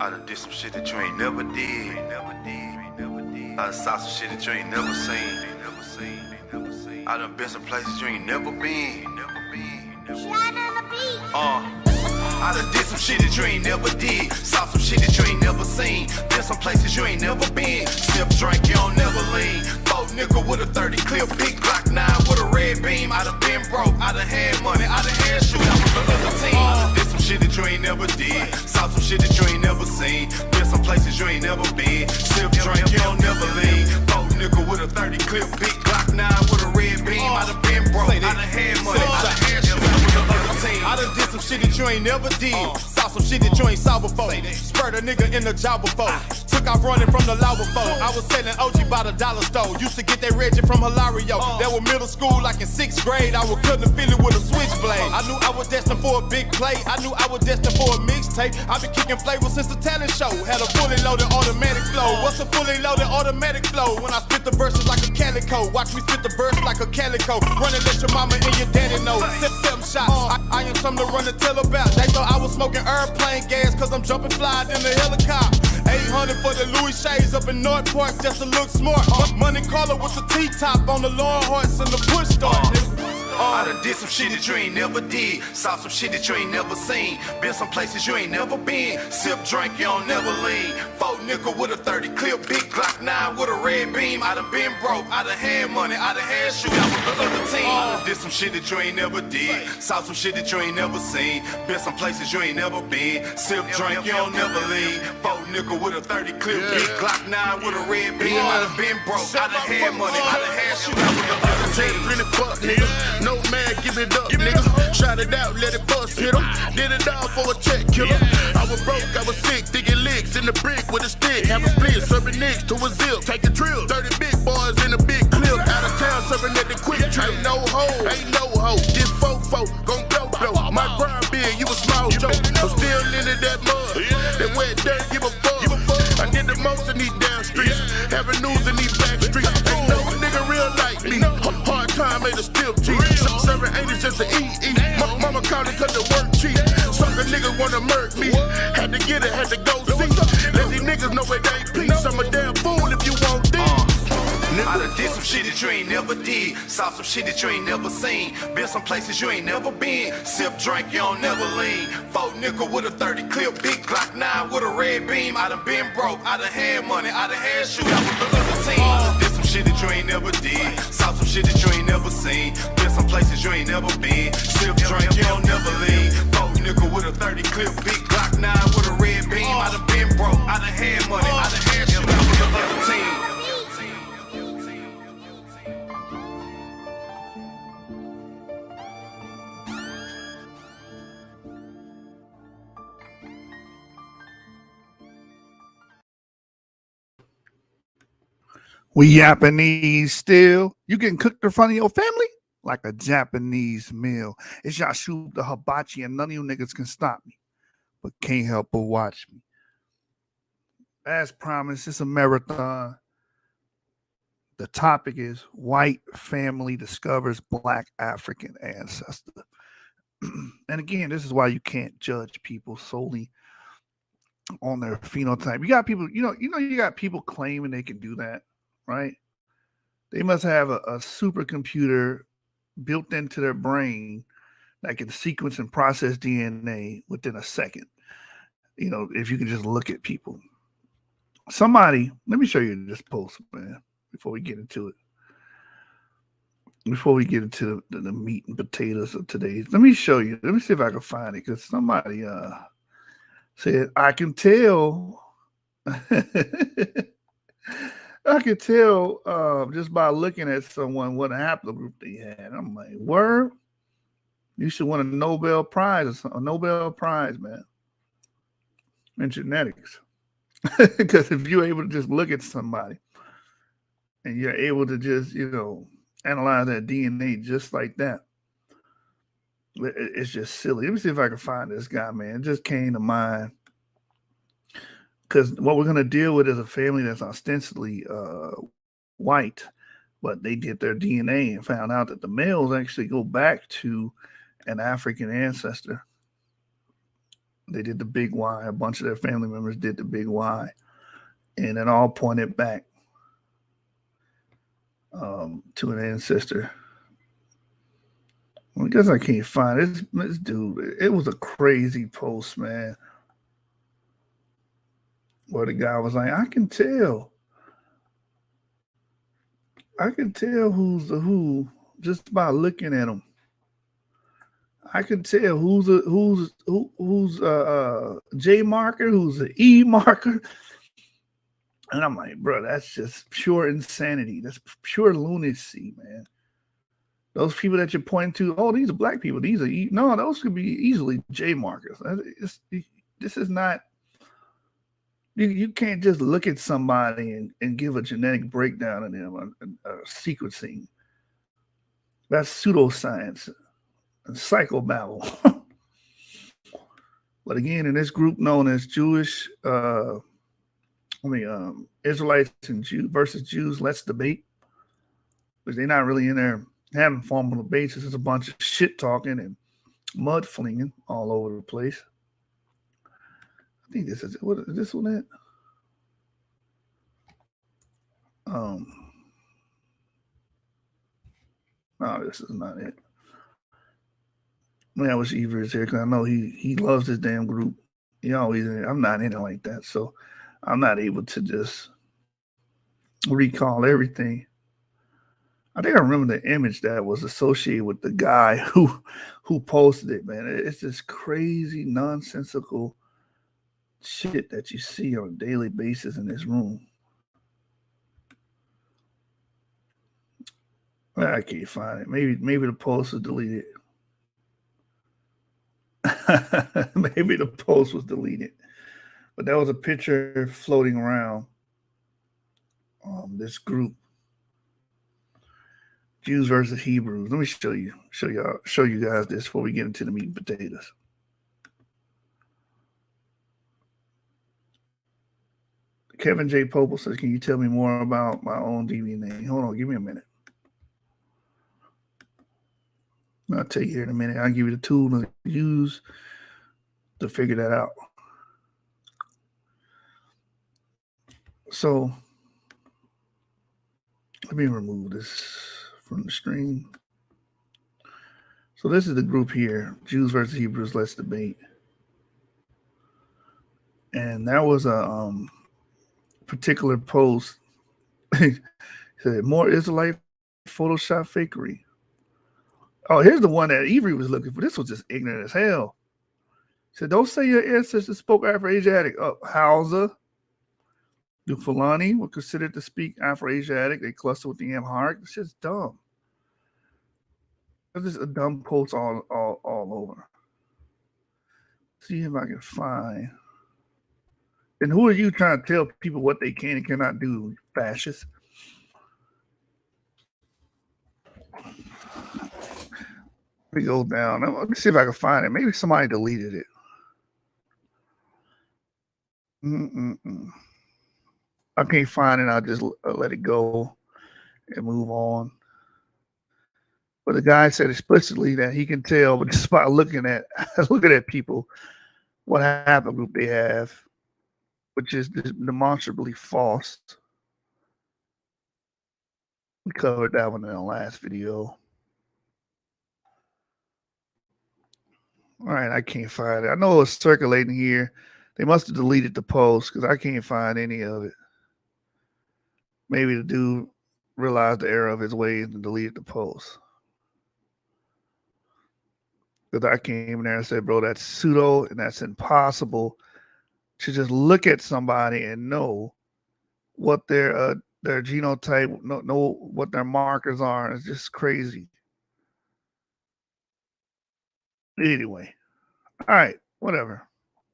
I done did some shit that you ain't never did. I done saw some shit that you ain't never seen. I done been some places you ain't never been. I done did some shit that you ain't never did. Saw some shit that you ain't never seen. Been some places you ain't never been. Sip, drink, you don't never lean. Boat nickel with a 30 clip, big Glock 9 with a red beam. I done been broke, I done had money, I done had shoot, I was another team. I done did some shit that you ain't never did. Saw some shit that you ain't never seen. Been some places you ain't never been. Sip, drink, you don't never lean. Boat nickel with a 30 clip, big Glock 9 with a red beam. I done been broke, I done had money, I done had shoot, I was another team. I done did some shit that you ain't never did. Saw some shit that you ain't saw before. Spurred a nigga in the job before. Took off running from the law before. I was selling OG by the dollar store. Used to get that Reggie from Hilario. That was middle school, like in 6th grade. I was cutting the Philly with a switchblade. I knew I was destined for a big play. I knew I was destined for a mixtape. I been kicking flavors since the talent show. Had a fully loaded automatic flow. What's a fully loaded automatic flow? When I spit the verses like a calico. Watch me spit the verse like a calico. Running let your mama and your daddy know. Sip 7 shots. I am something to run and tell about. They thought I was smoking airplane gas, cause I'm jumping fly in the helicopter. 800 for the Louis Shades up in North Park just to look smart. Money caller with the T-top on the lawn horse and the push start. I done did some shit that you ain't never did. Saw some shit that you ain't never seen. Been some places you ain't never been. Sip, drink, you don't never lean. Boat nickel with a 30 clip, big Glock 9 with a red beam. I done been broke, I done had money, I done had shoot, I was the other team. I done did some shit that you ain't never did. Saw some shit that you ain't never seen. Been some places you ain't never been. Sip, drink, you don't never lean. Boat nickel with a 30 clip, big Glock 9 with a red beam. I done been broke, I done had money, I done had shoot, I was the other team. Really fuck, nigga. No man, give it up, nigga. Shout it out, let it bust, hit him. Did it all for a check, killer. I was broke, I was sick, digging licks in the brick with a stick. Have a split, serving nicks to a zip. Take a drill, 30 big boys in a big clip. Out of town, serving at the quick trip. Ain't no hoe, this fofo, gon' blow. My grind big, you a small joke. I'm still into that mud, that wet dirt, give a fuck. I did the most in these damn streets, having news in these back streets. Ain't no nigga real like me. Hard time made a still cheap. Serving ain't it just to eat. Mama called it cause the work cheap. Sucker niggas wanna murk me. Had to get it, had to go see. Let these niggas know it ain't peace. I'm a damn fool if you want these. I done did some shit that you ain't never did. Saw some shit that you ain't never seen. Been some places you ain't never been. Sip, drink, you don't never lean. Boat nickel with a 30 clip, big Glock 9 with a red beam. I done been broke, I done had money, I done had shoot, I was the other team. I done did some shit that you ain't never did. Saw some shit that you ain't never seen. Been some places you ain't never been. Sip, drink, you don't never lean. Boat nickel with a 30 clip, big Glock 9 with a red beam. I done been broke, I done had money, I done had shoot, I was the other team. We Japanese still. You getting cooked in front of your family like a Japanese meal. It's Yashub the Hibachi, and none of you niggas can stop me, but can't help but watch me. As promised, it's a marathon. The topic is white family discovers black African ancestor. And again, this is why you can't judge people solely on their phenotype. You got people, you got people claiming they can do that, right? They must have a supercomputer built into their brain that can sequence and process DNA within a second. If you can just look at people. Somebody, let me show you this post, man, before we get into it. Before we get into the meat and potatoes of today, let me show you. Let me see if I can find it, because somebody said, I can tell. I could tell just by looking at someone what haplogroup they had. I'm like, word? You should win a Nobel Prize or something. A Nobel Prize, man, in genetics. Because if you're able to just look at somebody and you're able to just, analyze that DNA just like that, it's just silly. Let me see if I can find this guy, man. It just came to mind. Because what we're going to deal with is a family that's ostensibly white, but they did their DNA and found out that the males actually go back to an African ancestor. They did the big Y. A bunch of their family members did the big Y. And it all pointed back to an ancestor. Well, I guess I can't find it. This dude. It was a crazy post, man. Where the guy was like, I can tell who's the who just by looking at them. I can tell who's J marker, who's an E marker. And I'm like, bro, that's just pure insanity. That's pure lunacy, man. Those people that you're pointing to, oh, these are black people. These are no, those could be easily J markers. This is not. You can't just look at somebody and give a genetic breakdown of them, a sequencing. That's pseudoscience and psychobabble. But again, in this group known as Jewish, Israelites and Jews versus Jews, let's debate. Because they're not really in there having formal debates. It's a bunch of shit talking and mud flinging all over the place. I think this is what is this one at? No, this is not it. Man, I wish Ever is here because I know he loves this damn group. He always I'm not in it like that, so I'm not able to just recall everything. I think I remember the image that was associated with the guy who posted it, man. It's this crazy, nonsensical shit that you see on a daily basis in this room. I can't find it. Maybe the post was deleted. Maybe the post was deleted. But that was a picture floating around this group. Jews versus Hebrews. Let me show you guys this before we get into the meat and potatoes. Kevin J. Popel says, can you tell me more about my own DNA? Hold on, give me a minute. I'll tell you here in a minute. I'll give you the tool to use to figure that out. So let me remove this from the stream. So this is the group here, Jews versus Hebrews, let's debate. And that was a particular post. Said, more Israelite Photoshop fakery. Oh, here's the one that Avery was looking for. This was just ignorant as hell. He said, don't say your ancestors spoke Afro-Asiatic. Oh, Hausa, the Phylogeny were considered to speak Afro-Asiatic. They cluster with the Amharic. It's just dumb. It's just a dumb post all over. See if I can find. And who are you trying to tell people what they can and cannot do, fascists? Let me go down. Let me see if I can find it. Maybe somebody deleted it. I can't find it. I'll just let it go and move on. But the guy said explicitly that he can tell, but just by looking at people, what haplogroup they have, which is demonstrably false. We covered that one in the last video. All right, I can't find it. I know it's circulating here. They must have deleted the post because I can't find any of it. Maybe the dude realized the error of his ways and deleted the post. Because I came in there and said, bro, that's pseudo and that's impossible to just look at somebody and know what their genotype, know what their markers are. It's just crazy. Anyway, all right, whatever.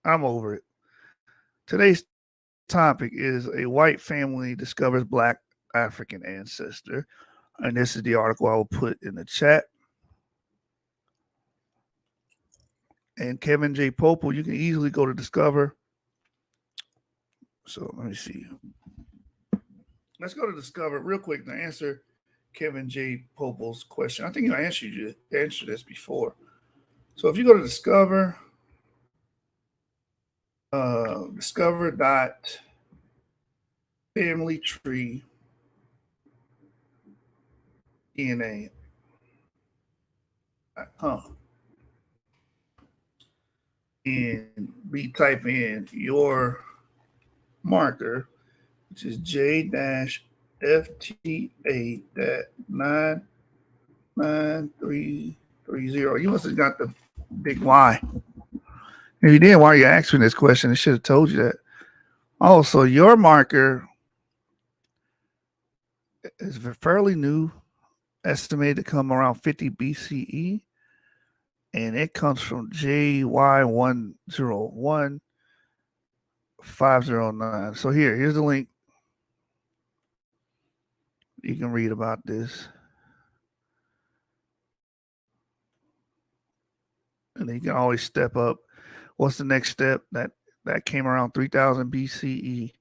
I'm over it. Today's topic is a white family discovers black African ancestor. And this is the article I will put in the chat. And Kevin J. Popel, you can easily go to Discover. So let me see. Let's go to Discover real quick to answer Kevin J. Popel's question. I think I answered this before. So if you go to Discover, Discover dot family tree DNA. And we type in your marker, which is J-FTA.99330. You must have got the big Y. If you didn't, why are you asking this question? It should have told you that. Also, your marker is fairly new, estimated to come around 50 BCE, and it comes from JY101509. So here's the link. You can read about this. And then you can always step up. What's the next step? That came around 3000 BCE.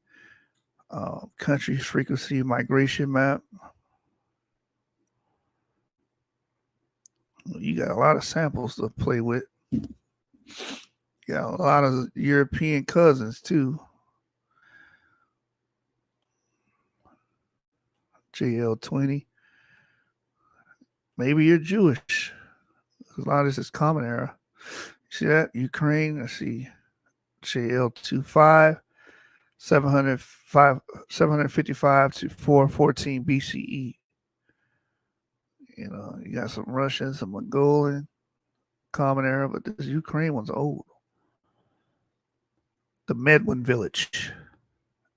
Country frequency migration map. You got a lot of samples to play with. You got a lot of European cousins too. JL20. Maybe you're Jewish. A lot of this is common era. See that? Ukraine. I see JL25. 755 to 414 BCE. You know, you got some Russian, some Mongolian, common era, but this Ukraine one's old. The Medwin village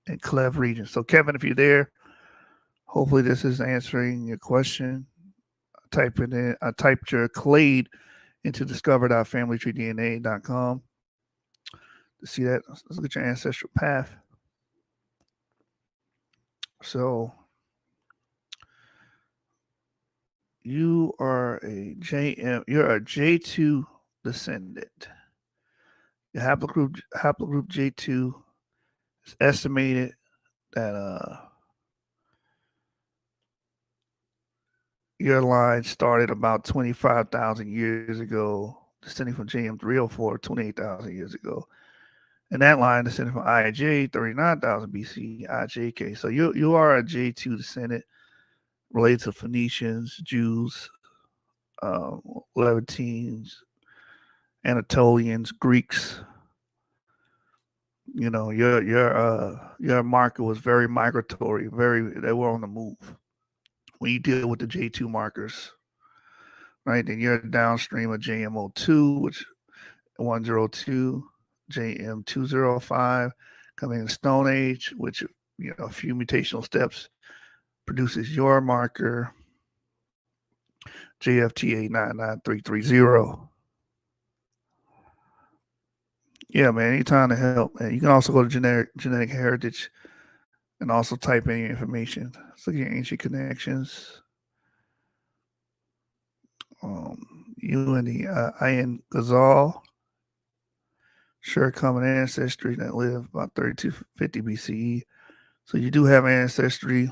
in Klev region. So, Kevin, if you're there, hopefully this is answering your question. I typed your clade into discover.familytreedna.com to see that. Let's look at your ancestral path. So you are a JM. You're a J2 descendant. Your haplogroup J2 is estimated that your line started about 25,000 years ago, descending from JM304 28,000 years ago. And that line descended from IJ 39,000 BC, IJK. So you are a J2 descendant related to Phoenicians, Jews, Levantines, Anatolians, Greeks. You know, your marker was very migratory, they were on the move. When you deal with the J2 markers, right, then you're downstream of JM02, which 102, JM205, coming in the Stone Age, which, you know, a few mutational steps produces your marker, JFTA 99330. Yeah, man, anytime to help, man. You can also go to genetic heritage and also type in your information. Let's look at your ancient connections. You and the Ayan Ghazal, sure, common ancestry that lived about 3250 BCE. So you do have ancestry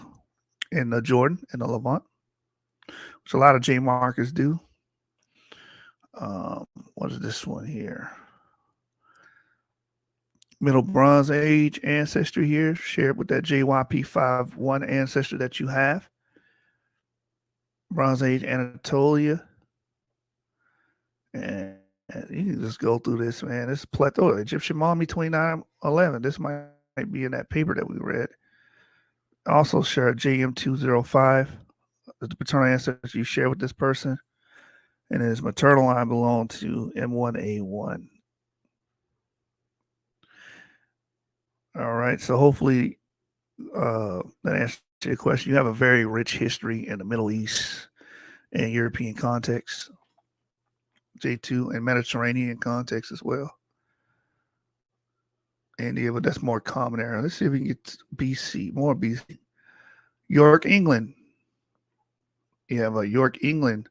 in the Jordan and the Levant, which a lot of J markers do. What is this one here? Middle Bronze Age ancestry here, shared with that JYP51 ancestor that you have. Bronze Age Anatolia. And you can just go through this, man. This plethora. Egyptian Mummy 2911. This might be in that paper that we read. Also share JM205. The paternal ancestor you share with this person. And his maternal line belonged to M1A1. All right. So hopefully that answers your question. You have a very rich history in the Middle East and European context. J2 and Mediterranean context as well. India, but that's more common era. Let's see if we can get BC, more BC. York, England. You have a York, England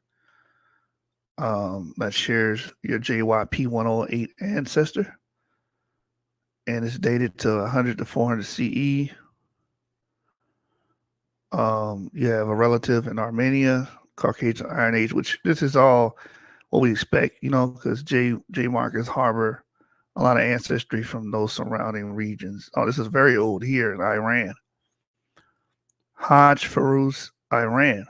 that shares your JYP108 ancestor. And it's dated to 100 to 400 CE. You have a relative in Armenia, Caucasian Iron Age, which this is all what we expect, you know, because J markers harbor a lot of ancestry from those surrounding regions. Oh, this is very old here in Iran. Hajj Firuz, Iran.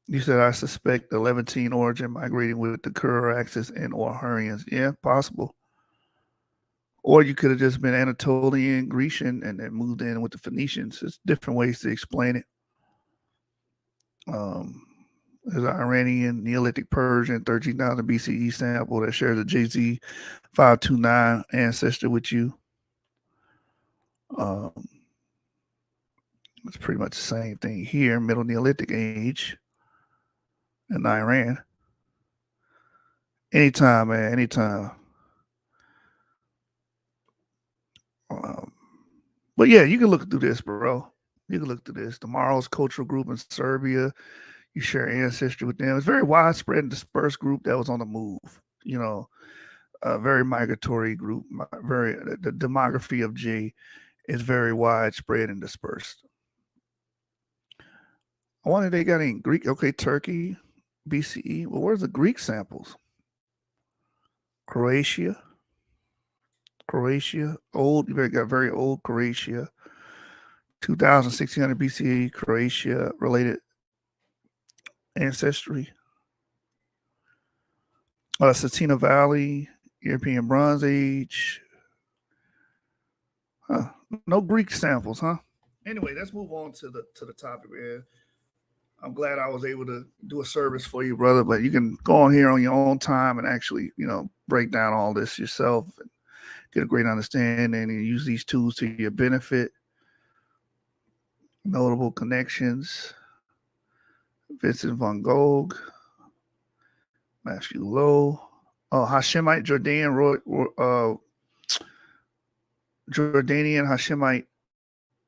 You said I suspect the Levantine origin migrating with the Kuraxes and or Hurrians. Yeah, possible. Or you could have just been Anatolian, Grecian, and then moved in with the Phoenicians. There's different ways to explain it. There's an Iranian Neolithic Persian 13,000 BCE sample that shares a JZ 529 ancestor with you. It's pretty much the same thing here. Middle Neolithic age in Iran. Anytime, man. Anytime. But yeah, you can look through this, bro. You can look through this. The Maros cultural group in Serbia. You share ancestry with them. It's a very widespread and dispersed group that was on the move. You know, a very migratory group. The demography of G is very widespread and dispersed. I wonder if they got any Greek. Okay, Turkey, BCE. Well, where's the Greek samples? Croatia, old. You got very old Croatia. 2,600 BCE, Croatia related ancestry. Cetina Valley, European Bronze Age. Huh. No Greek samples, huh? Anyway, let's move on to the topic, man. I'm glad I was able to do a service for you, brother. But you can go on here on your own time and actually, break down all this yourself and get a great understanding and use these tools to your benefit. Notable connections. Vincent van Gogh. Matthew Lowe. Oh, Hashemite Jordanian Hashemite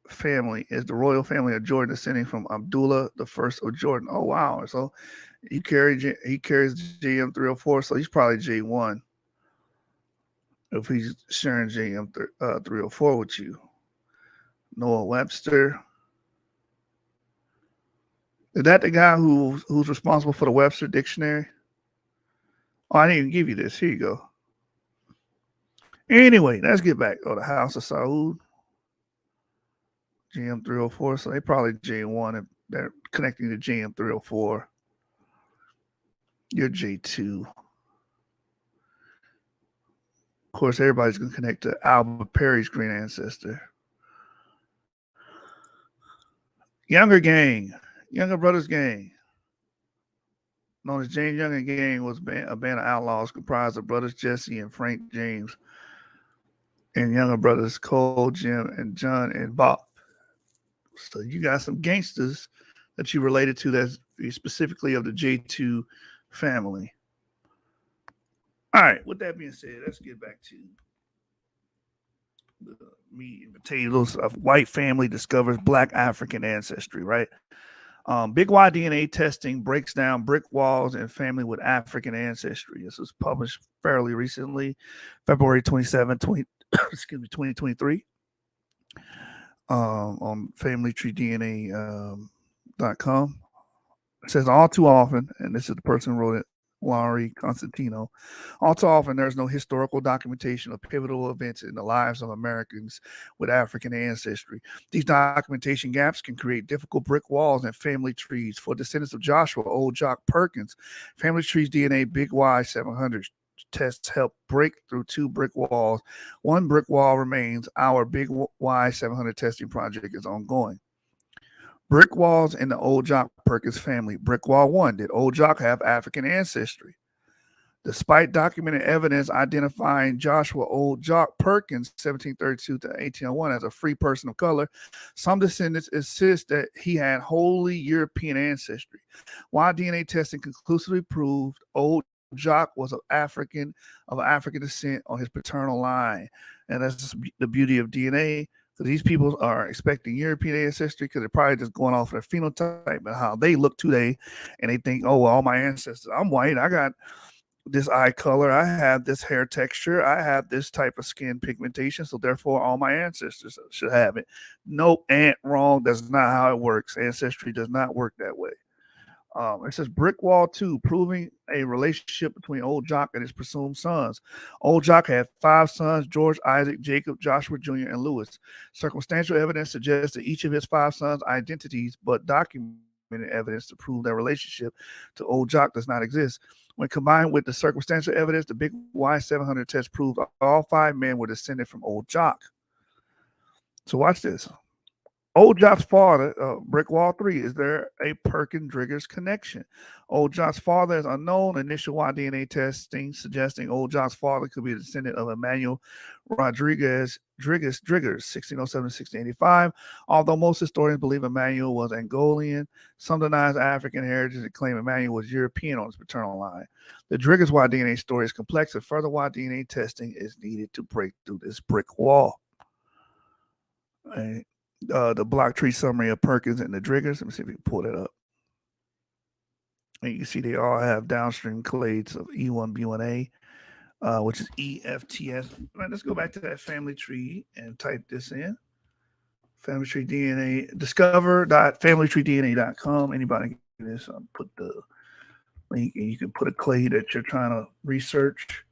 family is the royal family of Jordan, descending from Abdullah the First of Jordan. Oh wow! So he carries JM 304, so he's probably J1 if he's sharing JM 304 with you. Noah Webster. Is that the guy who's responsible for the Webster dictionary? Oh, I didn't even give you this. Here you go. Anyway, let's get back. Oh, the House of Saud. GM 304. So they probably J1 if they're connecting to GM 304. You're J2. Of course, everybody's going to connect to Albert Perry's green ancestor. Younger Brothers Gang. Known as James Young and Gang was a band of outlaws comprised of brothers Jesse and Frank James and younger brothers Cole, Jim, and John and Bob. So you got some gangsters that you related to that's specifically of the J2 family. All right, with that being said, let's get back to the meat and potatoes of white family discovers black African ancestry, right? Big Y DNA testing breaks down brick walls and family with African ancestry. This was published fairly recently, February 27, 2023, on FamilyTreeDNA.com. It says all too often, and this is the person who wrote it, Laurie Constantino. All too often, there's no historical documentation of pivotal events in the lives of Americans with African ancestry. These documentation gaps can create difficult brick walls and family trees. For descendants of Joshua Old Jock Perkins, Family Trees DNA Big Y 700 tests help break through two brick walls. One brick wall remains. Our Big Y 700 testing project is ongoing. Brick walls in the Old Jock Perkins family. Brick wall 1. Did Old Jock have African ancestry? Despite documented evidence identifying Joshua Old Jock Perkins, 1732 to 1801, as a free person of color, some descendants insist that he had wholly European ancestry. While DNA testing conclusively proved Old Jock was of African descent on his paternal line. And that's the beauty of DNA. So these people are expecting European ancestry because they're probably just going off their phenotype and how they look today. And they think, oh, well, all my ancestors, I'm white. I got this eye color. I have this hair texture. I have this type of skin pigmentation. So therefore, all my ancestors should have it. Nope, wrong. That's not how it works. Ancestry does not work that way. It says Brick Wall 2, proving a relationship between Old Jock and his presumed sons. Old Jock had 5 sons: George, Isaac, Jacob, Joshua Jr., and Lewis. Circumstantial evidence suggests that each of his 5 sons' identities, but documented evidence to prove their relationship to Old Jock does not exist. When combined with the circumstantial evidence, the Big Y700 test proved all 5 men were descended from Old Jock. So watch this. Old Jock's father, Brick Wall 3, is there a Perkin-Driggers connection? Old Jock's father is unknown. Initial Y DNA testing suggesting Old Jock's father could be a descendant of Emmanuel Rodriguez Driggers, 1607 to 1685. Although most historians believe Emmanuel was Angolian, some denies African heritage and claim Emmanuel was European on his paternal line. The Driggers Y DNA story is complex, and further Y DNA testing is needed to break through this brick wall. Right. The block tree summary of Perkins and the Driggers. Let me see if we can pull that up. And you can see they all have downstream clades of E1B1A, which is EFTS. Right, let's go back to that family tree and type this in. Family tree DNA, discover.familytreedna.com. Anybody can do this. I'll put the link, and you can put a clade that you're trying to research.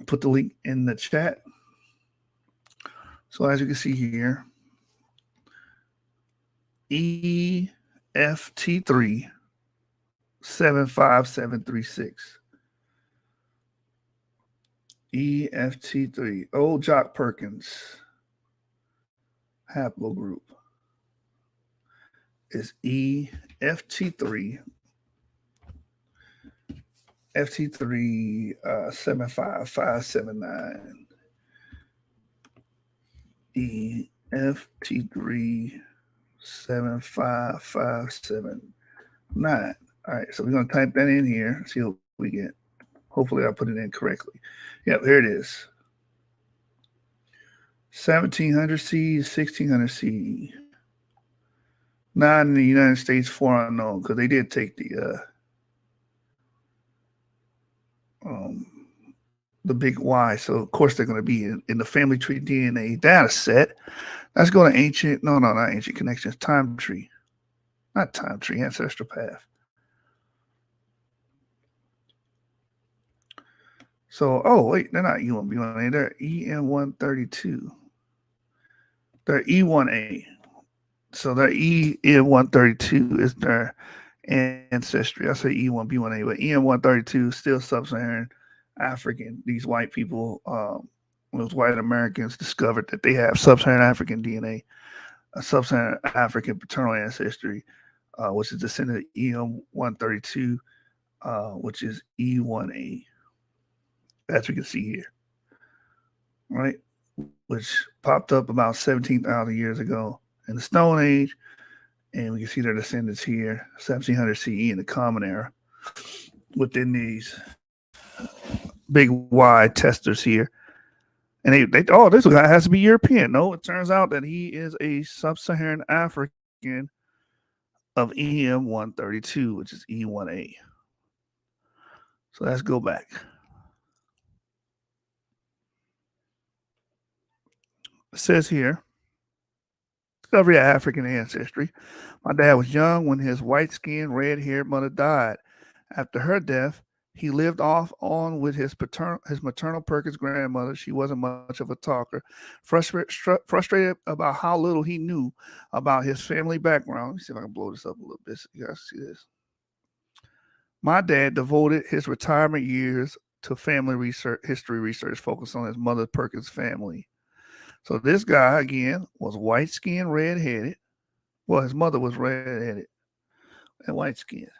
Put the link in the chat. So as you can see here, EFT3 75736. EFT3, Old Jock Perkins haplogroup is EFT3 FT3 75579. EFT3 75579. All right, so we're going to type that in here, see what we get. Hopefully I put it in correctly. Yep, here it is. 1700 C, 1600 C. 9 in the United States, 4 unknown, because they did take the big Y. So, of course, they're going to be in the family tree DNA data set. Let's go to ancient, not ancient connections, time tree. Not time tree, ancestral path. So, oh, wait, they're not E1B1A. They're EN132. They're E1A. So their EN132 is their ancestry. I say E1B1A, but EN132 still sub-Saharan African. These white people, those white Americans discovered that they have sub-Saharan African DNA, a sub-Saharan African paternal ancestry, which is descendant of EN132, which is E1A. As we can see here, right? Which popped up about 17,000 years ago in the Stone Age, and we can see their descendants here, 1700 CE in the Common Era, within these big Y testers here. And they this guy has to be European. No, it turns out that he is a sub-Saharan African of EM132, which is E1A. So let's go back. It says here, discovery of African ancestry. My dad was young when his white-skinned, red-haired mother died. After her death, he lived off on with his maternal Perkins grandmother. She wasn't much of a talker. Frustrated about how little he knew about his family background. Let me see if I can blow this up a little bit so you guys see this. My dad devoted his retirement years to family research, history research, focused on his mother Perkins family. So this guy, again, was white-skinned, red-headed. Well, his mother was red-headed and white-skinned.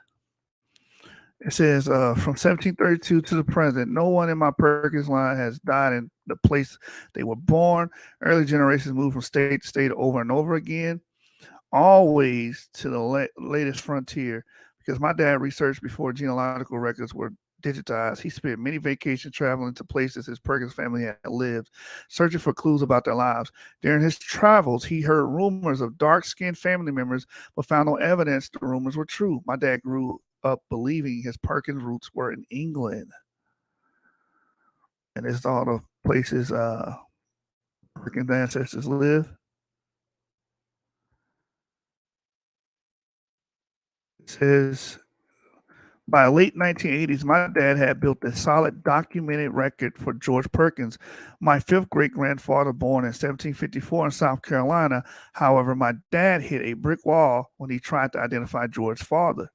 It says, from 1732 to the present, no one in my Perkins line has died in the place they were born. Early generations moved from state to state over and over again, always to the latest frontier. Because my dad researched before genealogical records were digitized. He spent many vacations traveling to places his Perkins family had lived, searching for clues about their lives. During his travels, he heard rumors of dark-skinned family members, but found no evidence the rumors were true. My dad grew up believing his Perkins roots were in England. And this is all the places Perkins ancestors live. says by the late 1980s, my dad had built a solid documented record for George Perkins, my fifth great grandfather born in 1754 in South Carolina. However, my dad hit a brick wall when he tried to identify George's father.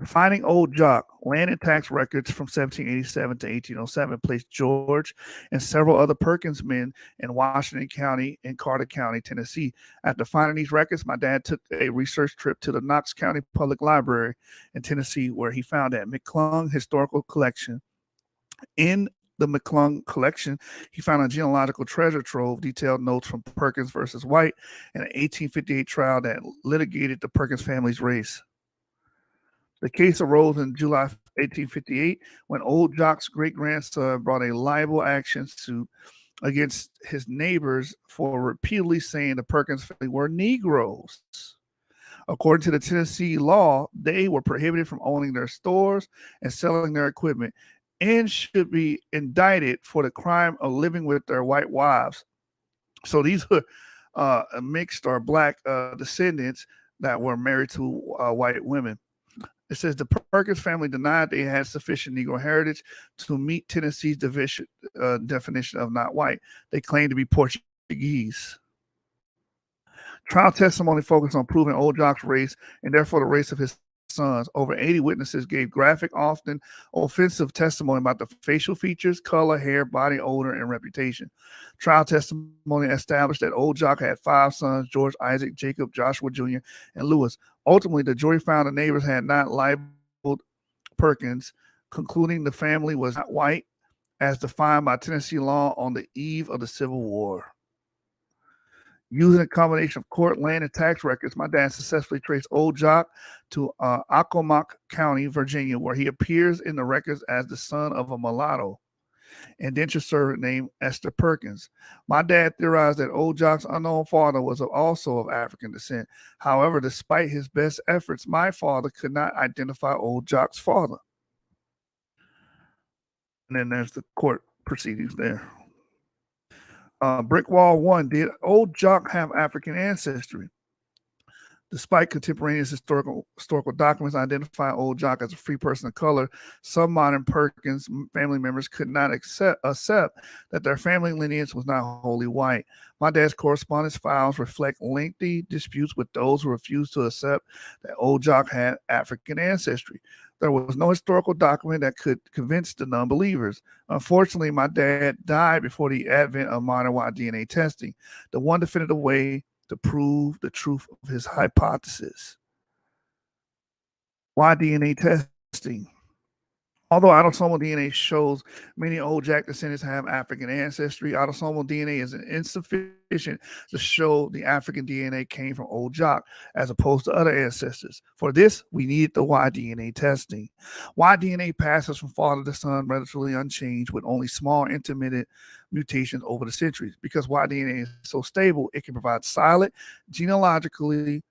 Finding Old Jock land and tax records from 1787 to 1807 placed George and several other Perkins men in Washington County and Carter County, Tennessee. After finding these records, my dad took a research trip to the Knox County Public Library in Tennessee, where he found that McClung Historical Collection. In the McClung collection, he found a genealogical treasure trove, detailed notes from Perkins versus White, and an 1858 trial that litigated the Perkins family's race. The case arose in July 1858 when Old Jock's great-grandson brought a libel action suit against his neighbors for repeatedly saying the Perkins family were Negroes. According to the Tennessee law, they were prohibited from owning their stores and selling their equipment and should be indicted for the crime of living with their white wives. So these were mixed or black descendants that were married to white women. It says the Perkins family denied they had sufficient Negro heritage to meet Tennessee's definition of not white. They claimed to be Portuguese. Trial testimony focused on proving Old Jock's race and therefore the race of his sons. Over 80 witnesses gave graphic, often offensive testimony about the facial features, color, hair, body odor, and reputation. Trial testimony established that Old Jock had 5 sons: George, Isaac, Jacob, Joshua Jr., and Lewis. Ultimately, the jury found the neighbors had not libeled Perkins, concluding the family was not white as defined by Tennessee law on the eve of the Civil War. Using a combination of court, land, and tax records, my dad successfully traced Old Jock to Accomack County, Virginia, where he appears in the records as the son of a mulatto indentured servant named Esther Perkins. My dad theorized that Old Jock's unknown father was also of African descent. However, despite his best efforts, my father could not identify Old Jock's father. And then there's the court proceedings there. Brick Wall 1, did Old Jock have African ancestry? Despite contemporaneous historical documents identifying Old Jock as a free person of color, some modern Perkins family members could not accept that their family lineage was not wholly white. My dad's correspondence files reflect lengthy disputes with those who refused to accept that Old Jock had African ancestry. There was no historical document that could convince the non-believers. Unfortunately, my dad died before the advent of modern Y-DNA testing, the one definitive way to prove the truth of his hypothesis. Y-DNA testing. Although autosomal DNA shows many Old Jock descendants have African ancestry, autosomal DNA is insufficient to show the African DNA came from Old Jock as opposed to other ancestors. For this, we need the Y-DNA testing. Y-DNA passes from father to son relatively unchanged with only small intermittent mutations over the centuries. Because Y-DNA is so stable, it can provide solid, genealogically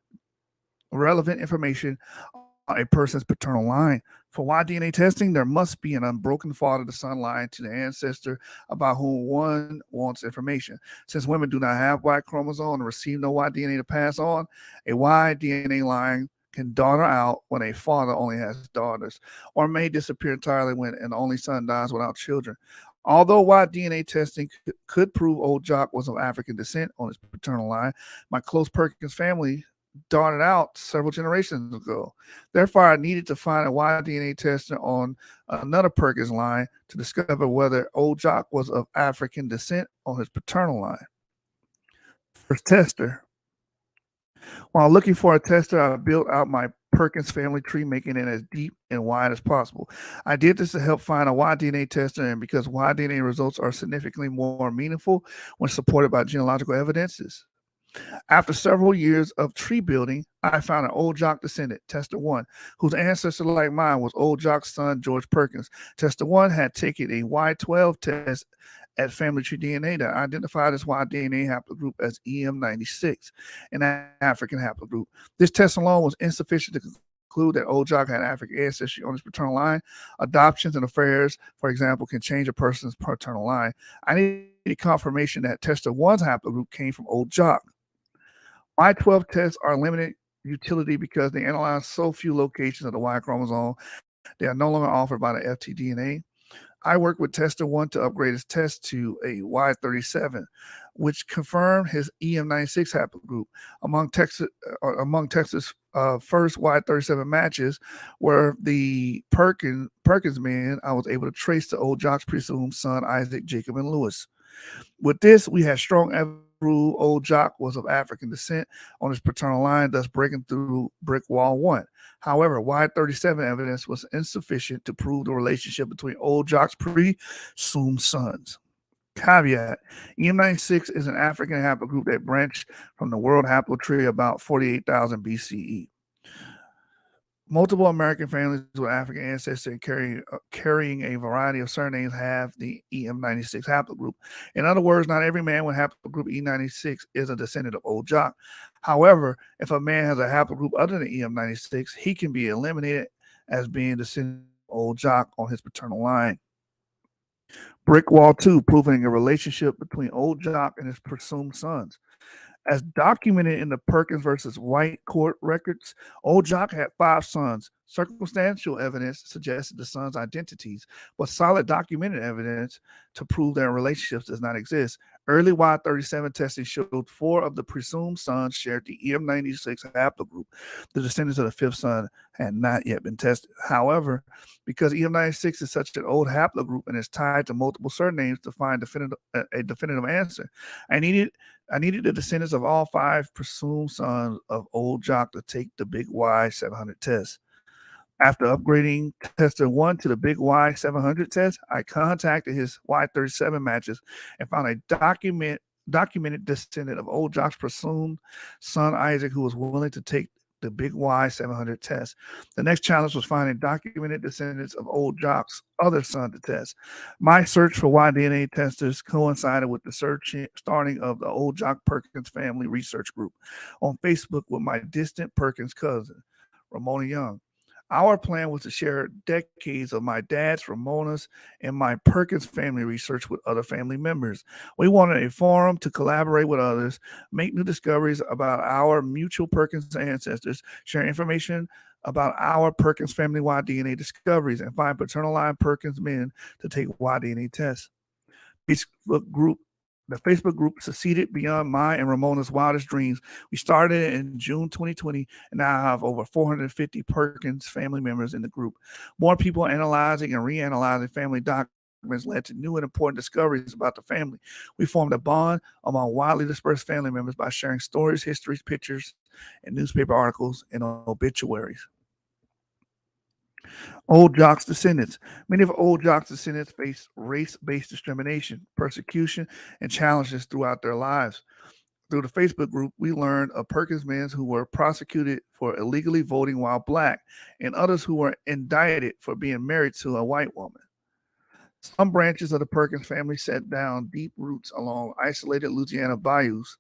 relevant information on a person's paternal line. For Y-DNA testing, there must be an unbroken father-to-son line to the ancestor about whom one wants information. Since women do not have Y chromosome and receive no Y-DNA to pass on, a Y-DNA line can daughter out when a father only has daughters, or may disappear entirely when an only son dies without children. Although Y-DNA testing could prove Old Jock was of African descent on his paternal line, my close Perkins family darted out several generations ago. Therefore, I needed to find a Y-DNA tester on another Perkins line to discover whether Old Jock was of African descent on his paternal line. First tester. While looking for a tester, I built out my Perkins family tree, making it as deep and wide as possible. I did this to help find a Y-DNA tester, and because Y-DNA results are significantly more meaningful when supported by genealogical evidences. After several years of tree building, I found an Old Jock descendant, Tester 1, whose ancestor, like mine, was Old Jock's son, George Perkins. Tester 1 had taken a Y12 test at Family Tree DNA that identified his Y-DNA haplogroup as EM96, an African haplogroup. This test alone was insufficient to conclude that Old Jock had African ancestry on his paternal line. Adoptions and affairs, for example, can change a person's paternal line. I needed confirmation that Tester 1's haplogroup came from Old Jock. Y12 tests are limited utility because they analyzed so few locations of the Y chromosome. They are no longer offered by the FTDNA. I worked with Tester 1 to upgrade his test to a Y37, which confirmed his EM96 haplogroup. Among Texas' first Y37 matches were the Perkins men. I was able to trace the old Jock's presumed son, Isaac, Jacob, and Lewis. With this, we had strong evidence old Jock was of African descent on his paternal line, thus breaking through brick wall 1. However, Y37 evidence was insufficient to prove the relationship between old Jock's presumed sons. Caveat: EM96 is an African haplogroup that branched from the world haplotree about 48,000 BCE. Multiple American families with African ancestry carrying a variety of surnames have the EM96 haplogroup. In other words, not every man with haplogroup E96 is a descendant of old Jock. However, if a man has a haplogroup other than EM96, he can be eliminated as being descendant of old Jock on his paternal line. Brick wall 2, proving a relationship between old Jock and his presumed sons. As documented in the Perkins versus White court records, old Jock had 5 sons. Circumstantial evidence suggested the sons' identities, but solid documented evidence to prove their relationships does not exist. Early Y37 testing showed 4 of the presumed sons shared the EM96 haplogroup. The descendants of the 5th son had not yet been tested. However, because EM96 is such an old haplogroup and is tied to multiple surnames to find a definitive answer, I needed the descendants of all 5 presumed sons of old Jock to take the Big Y700 test. After upgrading Tester 1 to the Big Y700 test, I contacted his Y37 matches and found a documented descendant of old Jock's presumed son Isaac who was willing to take the Big Y700 test. The next challenge was finding documented descendants of old Jock's other son to test. My search for Y-DNA testers coincided with the starting of the old Jock Perkins family research group on Facebook with my distant Perkins cousin, Ramona Young. Our plan was to share decades of my dad's, Ramona's, and my Perkins family research with other family members. We wanted a forum to collaborate with others, make new discoveries about our mutual Perkins ancestors, share information about our Perkins family Y-DNA discoveries, and find paternal line Perkins men to take Y-DNA tests. The Facebook group succeeded beyond my and Ramona's wildest dreams. We started it in June 2020 and now have over 450 Perkins family members in the group. More people analyzing and reanalyzing family documents led to new and important discoveries about the family. We formed a bond among widely dispersed family members by sharing stories, histories, pictures, and newspaper articles and obituaries. Old Jock's descendants. Many of old Jock's descendants face race-based discrimination, persecution, and challenges throughout their lives. Through the Facebook group, we learned of Perkins men who were prosecuted for illegally voting while black, and others who were indicted for being married to a white woman. Some branches of the Perkins family set down deep roots along isolated Louisiana bayous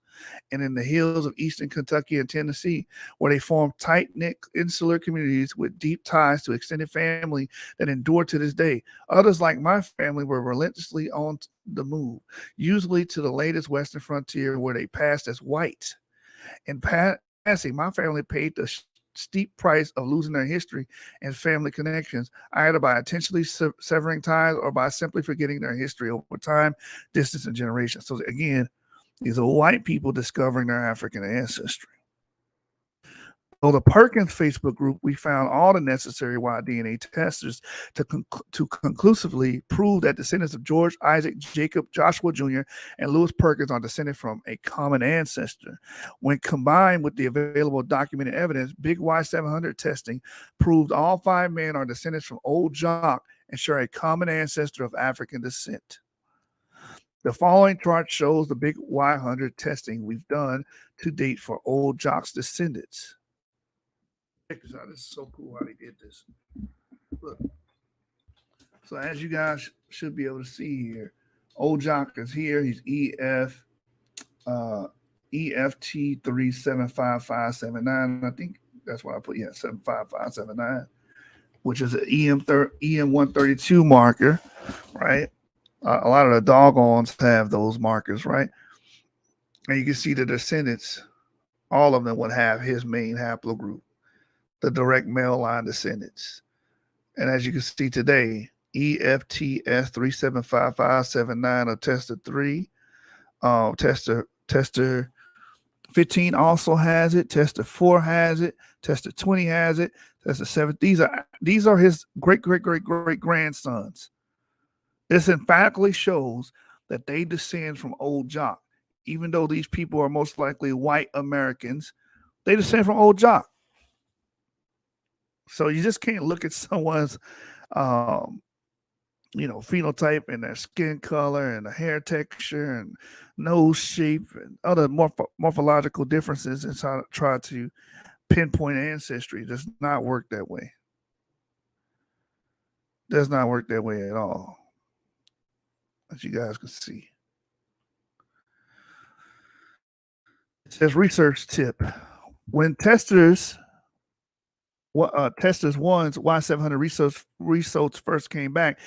and in the hills of eastern Kentucky and Tennessee, where they formed tight-knit insular communities with deep ties to extended family that endure to this day. Others, like my family, were relentlessly on the move, usually to the latest western frontier where they passed as white. In passing, my family paid the steep price of losing their history and family connections, either by intentionally severing ties or by simply forgetting their history over time, distance, and generations. So again, these are white people discovering their African ancestry. So the Perkins Facebook group, we found all the necessary Y-DNA testers to conclusively prove that descendants of George, Isaac, Jacob, Joshua Jr., and Louis Perkins are descended from a common ancestor. When combined with the available documented evidence, Big Y700 testing proved all 5 men are descendants from old Jock and share a common ancestor of African descent. The following chart shows the Big Y100 testing we've done to date for old Jock's descendants. Check this out. This is so cool how they did this. Look. So as you guys should be able to see here, old Jock is here. He's EFT 375579. I think that's what I put. Yeah, 75579, which is an EM132 marker, right? A lot of the doggons have those markers, right? And you can see the descendants all of them would have his main haplogroup, the direct male line descendants. And as you can see today, EFTS375579 of tester 3, tester 15 also has it, tester 4 has it, tester 20 has it, tester 7. These are his great grandsons. This emphatically shows that they descend from old Jock. Even though these people are most likely white Americans, they descend from old Jock. So you just can't look at someone's um, phenotype and their skin color and the hair texture and nose shape and other morphological differences and try to pinpoint ancestry. It does not work that way. Does not work that way at all, as you guys can see. It says research tip. When testers one's Y700 results first came back,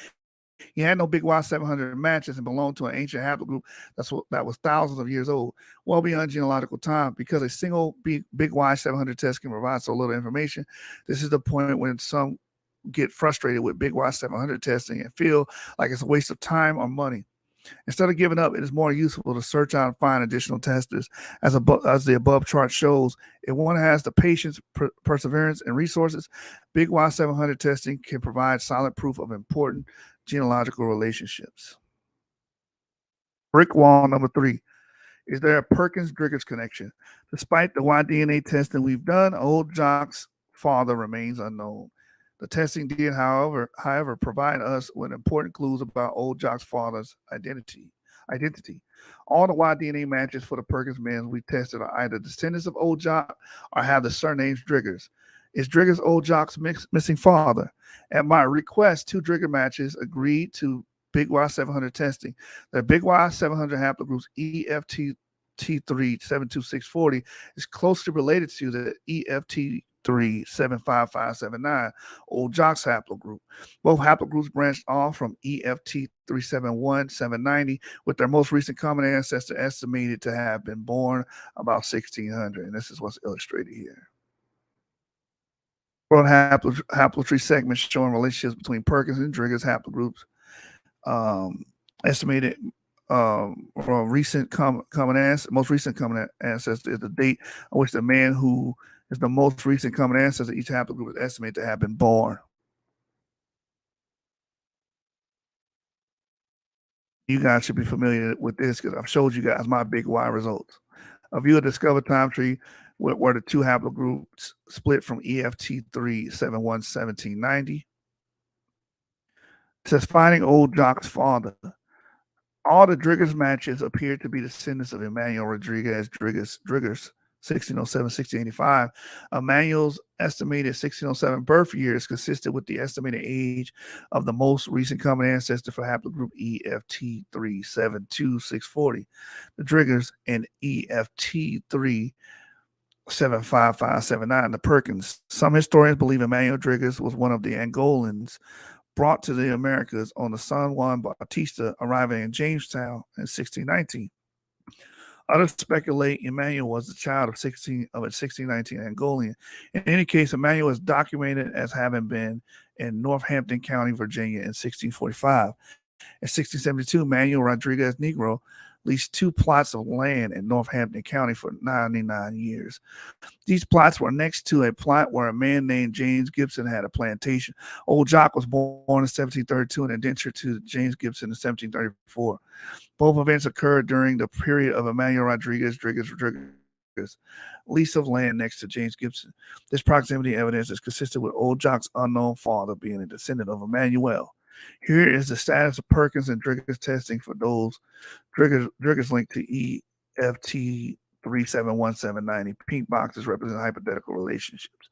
he had no big Y700 matches and belonged to an ancient haplogroup that was thousands of years old, well beyond genealogical time. Because a single big Y700 test can provide so little information, this is the point when some get frustrated with big Y700 testing and feel like it's a waste of time or money. Instead of giving up, it is more useful to search out and find additional testers. As the above chart shows, if one has the patience, perseverance, and resources, big Y700 testing can provide solid proof of important genealogical relationships. Brick wall number 3. Is there a Perkins-Driggers connection? Despite the Y-DNA testing we've done, old Jock's father remains unknown. The testing did, however, provide us with important clues about old Jock's father's identity. All the Y-DNA matches for the Perkins men we tested are either descendants of old Jock or have the surnames Driggers. Is Driggers old Jock's missing father? At my request, 2 Drigger matches agreed to big Y700 testing. The big Y700 haplogroups EFT3 72640 is closely related to the EFT3 75579 old Jock's haplogroup. Both haplogroups branched off from EFT371 790, with their most recent common ancestor estimated to have been born about 1600. And this is what's illustrated here. World haplotree segments showing relationships between Perkins and Driggers haplogroups. Estimated from most recent common ancestor is the date on which the man who is the most recent common ancestor each haplogroup is estimated to have been born. You guys should be familiar with this because I've showed you guys my big Y results. A view of the discovered time tree where the 2 haplogroups split from EFT3 1790. It says finding old Jock's father. All the Driggers matches appear to be descendants of Emmanuel Rodriguez Driggers, 1607-1685. Emmanuel's estimated 1607 birth year is consistent with the estimated age of the most recent common ancestor for haplogroup EFT3 72640. The Driggers and EFT3 75579, the Perkins. Some historians believe Emmanuel Driggers was one of the Angolans brought to the Americas on the San Juan Bautista, arriving in Jamestown in 1619. Others speculate Emmanuel was the child of a 1619 Angolian. In any case, Emmanuel is documented as having been in Northampton County, Virginia in 1645. In 1672, Manuel Rodriguez Negro leased 2 plots of land in Northampton County for 99 years. These plots were next to a plot where a man named James Gibson had a plantation. Old Jock was born in 1732 and indentured to James Gibson in 1734. Both events occurred during the period of Emmanuel Rodriguez lease of land next to James Gibson. This proximity evidence is consistent with old Jock's unknown father being a descendant of Emmanuel. Here is the status of Perkins and Driggers testing for those Driggers linked to EFT 371790. Pink boxes represent hypothetical relationships.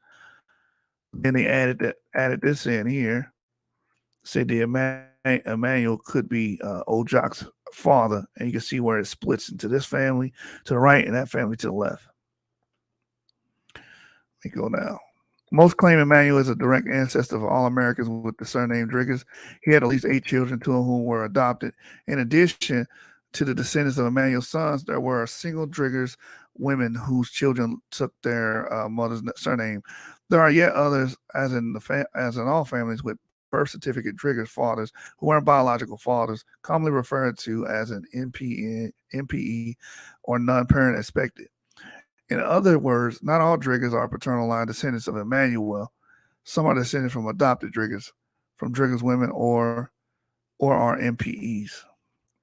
Then they added this in here. Said the Emmanuel could be old Jock's father, and you can see where it splits into this family to the right and that family to the left. Let me go now. Most claim Emmanuel is a direct ancestor of all Americans with the surname Driggers. He had at least 8 children, 2 of whom were adopted. In addition to the descendants of Emmanuel's sons, there were single Driggers women whose children took their mother's surname. There are yet others, as in all families, with birth certificate triggers fathers who weren't biological fathers, commonly referred to as an NPE, or non-parent expected. In other words, not all Driggers are paternal line descendants of Emmanuel. Some are descended from adopted Driggers, from Driggers women, or are MPEs.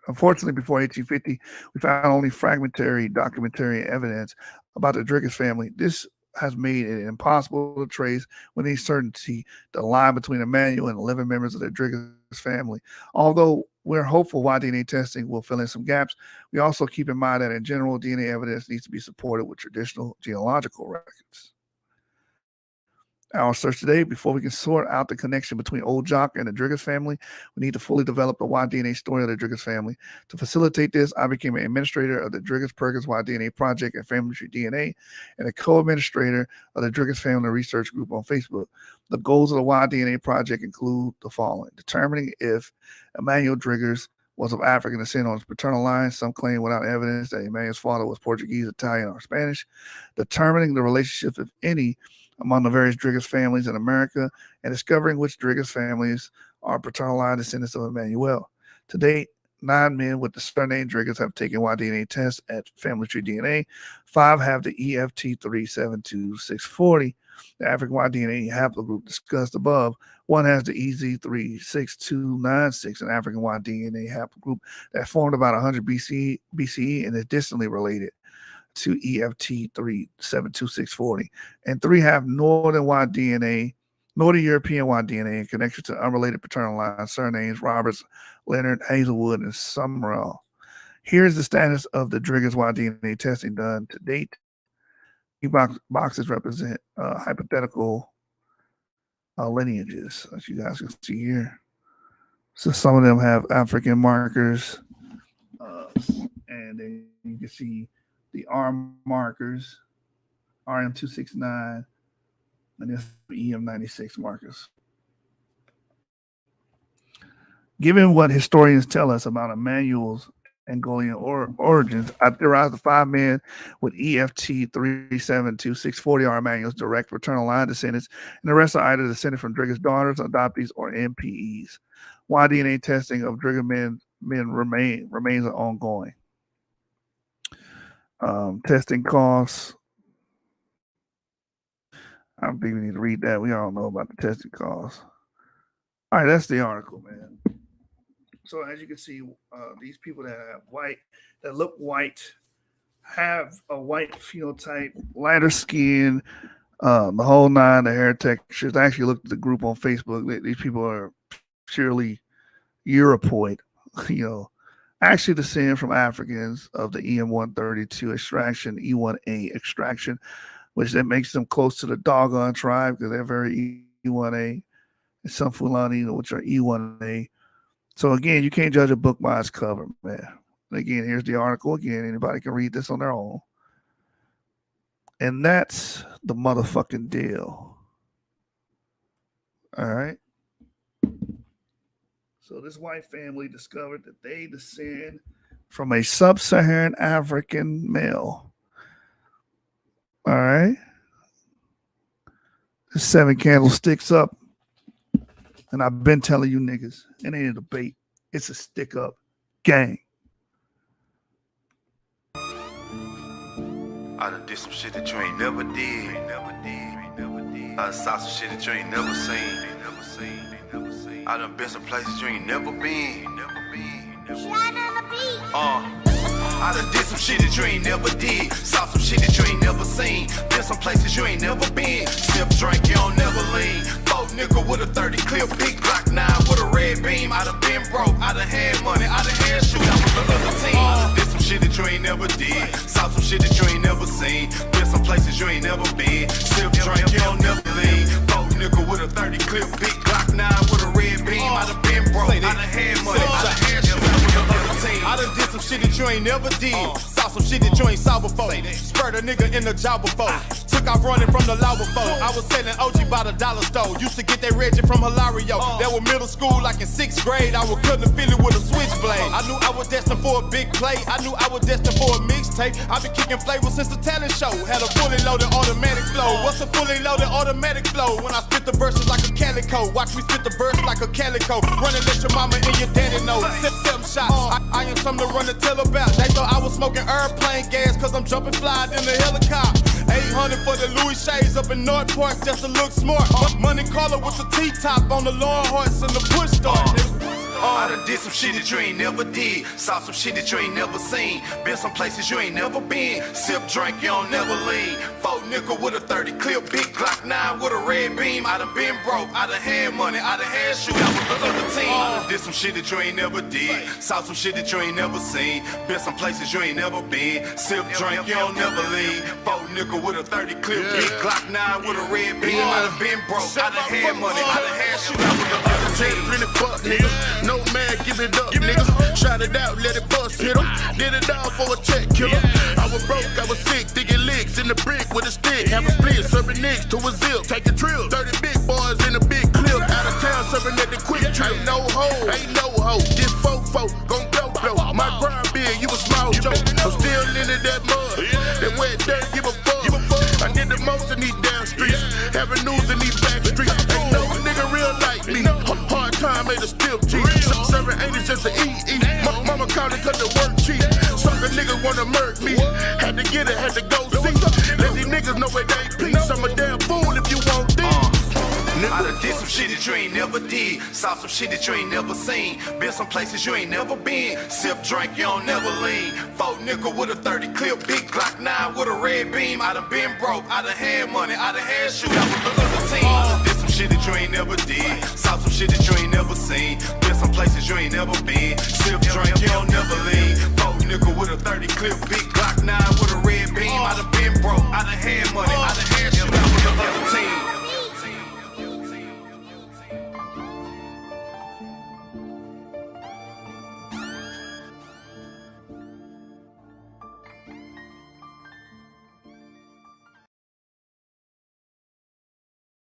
Unfortunately, before 1850, we found only fragmentary documentary evidence about the Driggers family. This has made it impossible to trace with any certainty the line between Emmanuel and the living members of the Driggers family. Although we're hopeful Y-DNA testing will fill in some gaps, we also keep in mind that in general, DNA evidence needs to be supported with traditional genealogical records. Our search today, before we can sort out the connection between Old Jock and the Driggers family, we need to fully develop the Y-DNA story of the Driggers family. To facilitate this, I became an administrator of the Driggers-Perkins Y-DNA Project at Family Tree DNA and a co-administrator of the Driggers Family Research Group on Facebook. The goals of the Y-DNA Project include the following: determining if Emmanuel Driggers was of African descent on his paternal line. Some claim without evidence that Emmanuel's father was Portuguese, Italian, or Spanish. Determining the relationship, if any, among the various Driggers families in America, and discovering which Driggers families are paternal line descendants of Emmanuel. To date, 9 men with the surname Driggers have taken Y-DNA tests at Family Tree DNA. 5 have the EFT372640, the African Y-DNA haplogroup discussed above. 1 has the EZ36296, an African Y-DNA haplogroup that formed about 100 BCE and is distantly related to EFT372640, and 3 have Northern European Y-DNA in connection to unrelated paternal line surnames Roberts, Leonard, Hazelwood, and Summerall. Here's the status of the Driggers Y-DNA testing done to date. These boxes represent hypothetical lineages, as you guys can see here. So some of them have African markers, and then you can see the R markers, RM269, and this EM96 markers. Given what historians tell us about Emmanuel's Angolan origins, I theorized the 5 men with EFT372640 are Emmanuel's direct paternal line descendants, and the rest are either descended from Driggers' daughters, adoptees, or MPEs. Y-DNA testing of Drigger men remains ongoing. Testing costs. I don't think we need to read that. We all know about the testing costs. All right, that's the article, man. So as you can see, these people that look white, have a white phenotype, lighter skin, the whole 9, the hair textures. I actually looked at the group on Facebook. These people are purely Europoid, actually descend from Africans of the EM132 extraction, E1A extraction, which that makes them close to the Dogon tribe because they're very E1A, and some Fulani, which are E1A. So again, you can't judge a book by its cover, man. Again, here's the article. Again, anybody can read this on their own. And that's the motherfucking deal. All right. So this white family discovered that they descend from a sub-Saharan African male. All right. The 7 candlesticks up. And I've been telling you niggas, it ain't a debate. It's a stick up gang. I done did some shit that you ain't never did. I saw some shit that you ain't never seen. I done been some places you ain't never been. I done did some shit that you ain't never did. Saw some shit that you ain't never seen. Been some places you ain't never been. Sip, drink, you don't never lean. Both nigga with a 30 clip, big Glock 9 with a red beam. I done been broke, I done had money, I done had shit. I was the other team. I done did some shit that you ain't never did. Saw some shit that you ain't never seen. Been some places you ain't never been. Sip, drink, you don't never lean. Both nigga with a 30 clip, big Glock 9 with a red beam. I done been broke, I done had money, I done had shit. I done did some shit that you ain't never did. Saw some shit that you ain't saw before. Spurred a nigga in the jaw before. Took off running from the law before. I was selling OG by the dollar store. Used to get that Reggie from Hilario. That was middle school, like in 6th grade. I was cutting the Philly with a switchblade. I knew I was destined for a big play. I knew I was destined for a mixtape. I been kicking flavors since the talent show. Had a fully loaded automatic flow. What's a fully loaded automatic flow? When I spit the verses like a calico. Watch me spit the verse like a calico. Run and let your mama and your daddy know. 7 shots. I am something to run and tell about. They thought I was smoking airplane gas, cause I'm jumping fly in the helicopter. 800 for the Louis Shades up in North Park just to look smart. Money caller with the T-top on the lawn horse and the push start. I done did some shit that you ain't never did. Saw some shit that you ain't never seen. Been some places you ain't never been. Sip, drink, you don't never lean. 4 nickel with a 30 clip, big Glock 9 with a red beam. I done been broke, I done had money, I done had shoot out with the other team. I done did some shit that you ain't never did. Saw some shit that you ain't never seen. Been some places you ain't never been. Sip, drink, you don't never lean. 4 nickel with a 30 clip, big Glock 9 with a red beam. I done been broke, I done had money, I done had shoot out with the other team. Really fuck, nigga. No man, give it up, nigga. Shout it out, let it bust, hit him. Did it all for a check killer. I was broke, I was sick, digging licks in the brick with a stick. Have a split, serving nicks to a zip. Take a trill, 30 big boys in a big clip. Out of town, serving at the quick trip. Ain't no hoe, this fofo, gon' blow. My grind big, you a small joke. I'm still into that mud, that wet dirt, give a fuck. I did the most in these damn streets, having news in these back streets. Ain't no nigga real like me. Hard time made a still cheap. Serving 80s just to eat. Mama called it cause the work cheap. Sucker niggas wanna murk me. Had to get it, had to go see. Let these niggas know it ain't peace. I'm a damn fool if you want these. I done did some shit that you ain't never did. Saw some shit that you ain't never seen. Been some places you ain't never been. Sip, drink, you don't never lean. 4 nickel with a 30 clip, big Glock 9 with a red beam. I done been broke, I done had money, I done had shoot out with the other team. I done did some shit that you ain't never did. Saw some shit that you ain't never seen. Been some places you ain't never been. Sip, drink, you don't never lean. 4 nickel with a 30 clip, big Glock 9 with a red beam.